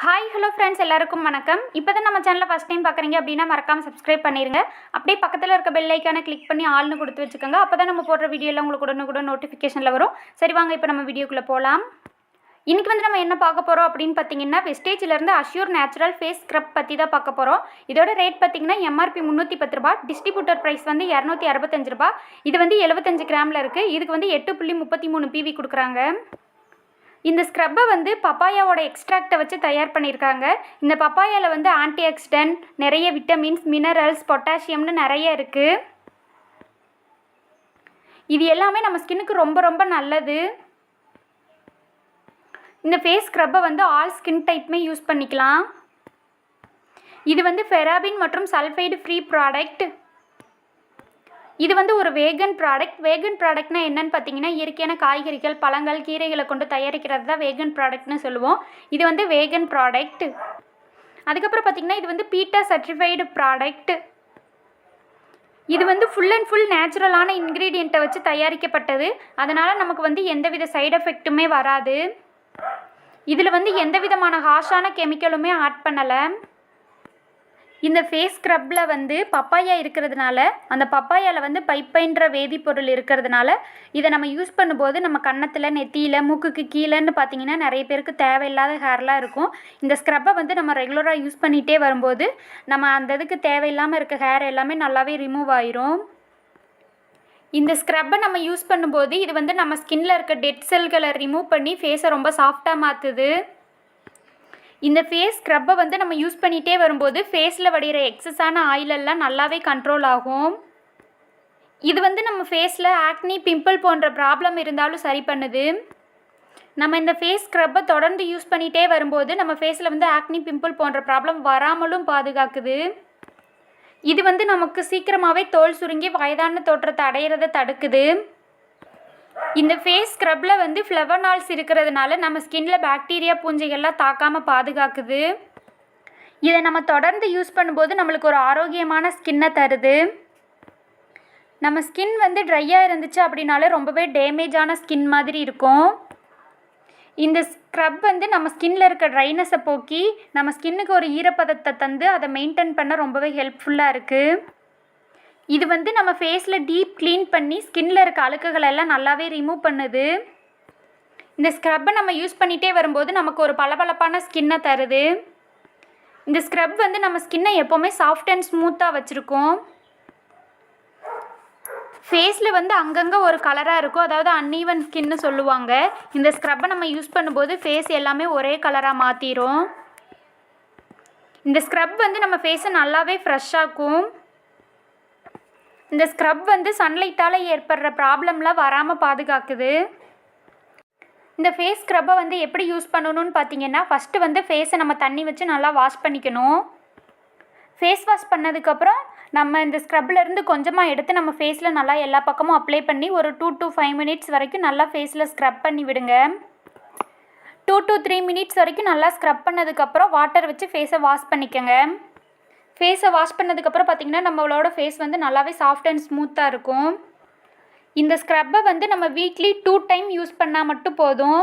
Hi hello friends எல்லாருக்கும் வணக்கம். இப்போ தான் நம்ம சேனலை ஃபஸ்ட் டைம் பார்க்குறீங்க அப்படின்னா மறக்காமல் சப்ஸ்கிரைப் பண்ணிடுங்க. அப்படியே பக்கத்தில் இருக்க பெல் ஐக்கானை கிளிக் பண்ணி ஆல்னு கொடுத்து வச்சுக்கோங்க. அப்போ தான் நம்ம போடுற வீடியோலாம் உங்களுக்கு உடனுக்குடன் நோட்டிஃபிகேஷனில் வரும். சரி வாங்க இப்போ நம்ம வீடியோக்குள்ளே போகலாம். இன்றைக்கி வந்து நம்ம என்ன பார்க்க போகிறோம் அப்படின்னு பார்த்தீங்கன்னா, வெஸ்டேஜிலேருந்து அஷ்யூர் நேச்சுரல் ஃபேஸ் ஸ்க்ரப் பற்றி தான் பார்க்க போகிறோம். இதோட ரேட் பார்த்தீங்கன்னா எம்ஆர்பி 310 ரூபா, டிஸ்ட்ரிபியூட்டர் ப்ரைஸ் வந்து 265 ரூபா. இது வந்து 75 கிராமில் இருக்குது. இதுக்கு வந்து 8.33 PV கொடுக்குறாங்க. இந்த ஸ்க்ரப்பை வந்து பப்பாயாவோட எக்ஸ்ட்ராக்டை வச்சு தயார் பண்ணியிருக்காங்க. இந்த பப்பாயாவில் வந்து ஆன்டி ஆக்சிடென்ட், நிறைய விட்டமின்ஸ், மினரல்ஸ், பொட்டாசியம்னு நிறைய இருக்குது. இது எல்லாமே நம்ம ஸ்கின்னுக்கு ரொம்ப ரொம்ப நல்லது. இந்த ஃபேஸ் ஸ்க்ரப்பை வந்து ஆல் ஸ்கின் டைப்புமே யூஸ் பண்ணிக்கலாம். இது வந்து ஃபெராபின் மற்றும் சல்ஃபைடு ஃப்ரீ ப்ராடக்ட். இது வந்து ஒரு வேகன் ப்ராடக்ட். வேகன் ப்ராடக்ட்னா என்னன்னு பார்த்தீங்கன்னா, இயற்கையான காய்கறிகள், பழங்கள், கீரைகளை கொண்டு தயாரிக்கிறது தான் வேகன் ப்ராடக்ட்னு சொல்லுவோம். இது வந்து வேகன் ப்ராடக்ட். அதுக்கப்புறம் பார்த்தீங்கன்னா, இது வந்து பீட்டா சர்டிஃபைடு ப்ராடக்ட். இது வந்து ஃபுல் அண்ட் ஃபுல் நேச்சுரலான இன்க்ரீடியண்ட்டை வச்சு தயாரிக்கப்பட்டது. அதனால் நமக்கு வந்து எந்தவித சைடு எஃபெக்ட்டுமே வராது. இதில் வந்து எந்த விதமான ஹார்ஷான கெமிக்கலுமே ஆட் பண்ணலை. இந்த ஃபேஸ் ஸ்க்ரப்பில் வந்து பப்பாயா இருக்கிறதுனால, அந்த பப்பாயாவில் வந்து பைப்பைன்ற வேதிப்பொருள் இருக்கிறதுனால, இதை நம்ம யூஸ் பண்ணும்போது நம்ம கன்னத்தில், நெத்தியில், மூக்குக்கு கீழேன்னு பார்த்தீங்கன்னா நிறைய பேருக்கு தேவையில்லாத ஹேர்லாம் இருக்கும். இந்த ஸ்க்ரப்பை வந்து நம்ம ரெகுலராக யூஸ் பண்ணிகிட்டே வரும்போது நம்ம அந்த இதுக்கு தேவையில்லாமல் இருக்க ஹேர் எல்லாமே நல்லாவே ரிமூவ் ஆயிரும். இந்த ஸ்க்ரப்பை நம்ம யூஸ் பண்ணும்போது இது வந்து நம்ம ஸ்கின்னில் இருக்க டெட் செல்களை ரிமூவ் பண்ணி ஃபேஸை ரொம்ப சாஃப்டாக மாற்றுது. இந்த ஃபேஸ் ஸ்க்ரப்பை வந்து நம்ம யூஸ் பண்ணிகிட்டே வரும்போது ஃபேஸில் வடிகிற எக்ஸஸான ஆயிலெல்லாம் நல்லாவே கண்ட்ரோல் ஆகும். இது வந்து நம்ம ஃபேஸில் ஆக்னி, பிம்பிள் போன்ற ப்ராப்ளம் இருந்தாலும் சரி பண்ணுது. நம்ம இந்த ஃபேஸ் ஸ்க்ரப்பை தொடர்ந்து யூஸ் பண்ணிகிட்டே வரும்போது நம்ம ஃபேஸில் வந்து ஆக்னி, பிம்பிள் போன்ற ப்ராப்ளம் வராமலும் பாதுகாக்குது. இது வந்து நமக்கு சீக்கிரமாகவே தோல் சுருங்கி வயதான தோற்றத்தை அடையிறதை தடுக்குது. இந்த ஃபேஸ் ஸ்க்ரப்பில் வந்து ஃப்ளவனால்ஸ் இருக்கிறதுனால நம்ம ஸ்கின்னில் பாக்டீரியா, பூஞ்சைகள்லாம் தாக்காமல் பாதுகாக்குது. இதை நம்ம தொடர்ந்து யூஸ் பண்ணும்போது நம்மளுக்கு ஒரு ஆரோக்கியமான ஸ்கின்னை தருது. நம்ம ஸ்கின் வந்து ட்ரையாக இருந்துச்சு அப்படின்னாலே ரொம்பவே டேமேஜான ஸ்கின் மாதிரி இருக்கும். இந்த ஸ்க்ரப் வந்து நம்ம ஸ்கின்னில் இருக்க ட்ரைனஸை போக்கி நம்ம ஸ்கின்னுக்கு ஒரு ஈரப்பதத்தை தந்து அதை மெயின்டைன் பண்ண ரொம்பவே ஹெல்ப்ஃபுல்லாக இருக்குது. இது வந்து நம்ம ஃபேஸில் டீப் க்ளீன் பண்ணி ஸ்கின்னில் இருக்க அழுக்குகளெல்லாம் நல்லாவே ரிமூவ் பண்ணுது. இந்த ஸ்க்ரப்பை நம்ம யூஸ் பண்ணிகிட்டே வரும்போது நமக்கு ஒரு பளபளப்பான ஸ்கின்னை தருது. இந்த ஸ்க்ரப் வந்து நம்ம ஸ்கின்னை எப்போவுமே சாஃப்ட் அண்ட் ஸ்மூத்தாக வச்சுருக்கோம். ஃபேஸில் வந்து அங்கங்கே ஒரு கலராக இருக்கும், அதாவது அன்ஈவன் ஸ்கின்னு சொல்லுவாங்க. இந்த ஸ்க்ரப்பை நம்ம யூஸ் பண்ணும்போது ஃபேஸ் எல்லாமே ஒரே கலராக மாற்றிடும். இந்த ஸ்க்ரப் வந்து நம்ம ஃபேஸை நல்லாவே ஃப்ரெஷ்ஷாக்கும். இந்த ஸ்க்ரப் வந்து சன்லைட்டால் ஏற்படுற ப்ராப்ளம்லாம் வராமல் பாதுகாக்குது. இந்த ஃபேஸ் ஸ்க்ரப்பை வந்து எப்படி யூஸ் பண்ணணும்னு பார்த்தீங்கன்னா, ஃபஸ்ட்டு வந்து ஃபேஸை நம்ம தண்ணி வச்சு நல்லா வாஷ் பண்ணிக்கணும். ஃபேஸ் வாஷ் பண்ணதுக்கப்புறம் நம்ம இந்த ஸ்க்ரப்லேருந்து கொஞ்சமாக எடுத்து நம்ம ஃபேஸில் நல்லா எல்லா பக்கமும் அப்ளை பண்ணி ஒரு 2 to 5 minutes வரைக்கும் நல்லா ஃபேஸில் ஸ்க்ரப் பண்ணி விடுங்க. 2 to 3 minutes வரைக்கும் நல்லா ஸ்க்ரப் பண்ணதுக்கப்புறம் வாட்டர் வச்சு ஃபேஸை வாஷ் பண்ணிக்கோங்க. ஃபேஸை வாஷ் பண்ணதுக்கப்புறம் பார்த்திங்கன்னா நம்மளோட ஃபேஸ் வந்து நல்லாவே சாஃப்ட் அண்ட் ஸ்மூத்தாக இருக்கும். இந்த ஸ்க்ரப்பை வந்து நம்ம வீக்லி 2 டைம் யூஸ் பண்ணால் மட்டும் போதும்.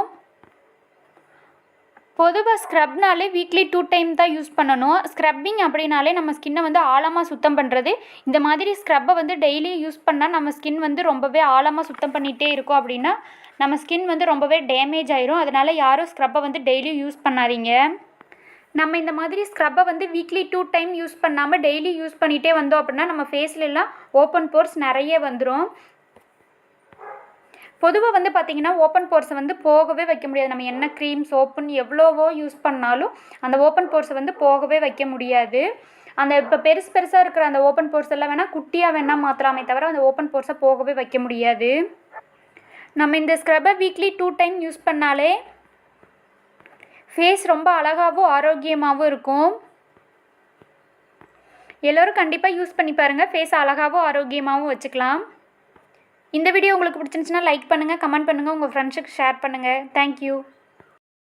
பொதுவாக ஸ்க்ரப்னாலே வீக்லி 2 டைம் தான் யூஸ் பண்ணணும். ஸ்க்ரப்பிங் அப்படின்னாலே நம்ம ஸ்கின்னை வந்து ஆழமாக சுத்தம் பண்ணுறது. இந்த மாதிரி ஸ்க்ரப்பை வந்து டெய்லியும் யூஸ் பண்ணால் நம்ம ஸ்கின் வந்து ரொம்பவே ஆழமாக சுத்தம் பண்ணிகிட்டே இருக்கும் அப்படின்னா நம்ம ஸ்கின் வந்து ரொம்பவே டேமேஜ் ஆயிரும். அதனால் யாரும் ஸ்க்ரப்பை வந்து டெய்லியும் யூஸ் பண்ணாதீங்க. நம்ம இந்த மாதிரி ஸ்க்ரப்பை வந்து வீக்லி 2 டைம் யூஸ் பண்ணாமல் டெய்லி யூஸ் பண்ணிகிட்டே வந்தோம் அப்படின்னா நம்ம ஃபேஸ்லலாம் ஓப்பன் போர்ஸ் நிறைய வந்துடும். பொதுவாக வந்து பார்த்திங்கன்னா ஓப்பன் போர்ஸை வந்து போகவே வைக்க முடியாது. நம்ம என்ன க்ரீம், சோப்புன்னு எவ்வளவோ யூஸ் பண்ணாலும் அந்த ஓப்பன் போர்ஸை வந்து போகவே வைக்க முடியாது. அந்த இப்போ பெருசாக இருக்கிற அந்த ஓப்பன் போர்ஸ் எல்லாம் வேணால் குட்டியாக வேணால் மாற்றலாமே தவிர அந்த ஓப்பன் போர்ஸை போகவே வைக்க முடியாது. நம்ம இந்த ஸ்க்ரப்பை வீக்லி 2 டைம் யூஸ் பண்ணாலே ஃபேஸ் ரொம்ப அழகாகவும் ஆரோக்கியமாகவும் இருக்கும். எல்லோரும் கண்டிப்பாக யூஸ் பண்ணி பாருங்கள். ஃபேஸ் அழகாகவும் ஆரோக்கியமாகவும் வச்சுக்கலாம். இந்த வீடியோ உங்களுக்கு பிடிச்சிருந்துச்சுன்னா லைக் பண்ணுங்கள், கமெண்ட் பண்ணுங்கள், உங்கள் ஃப்ரெண்ட்ஸுக்கு ஷேர் பண்ணுங்கள். தேங்க்யூ.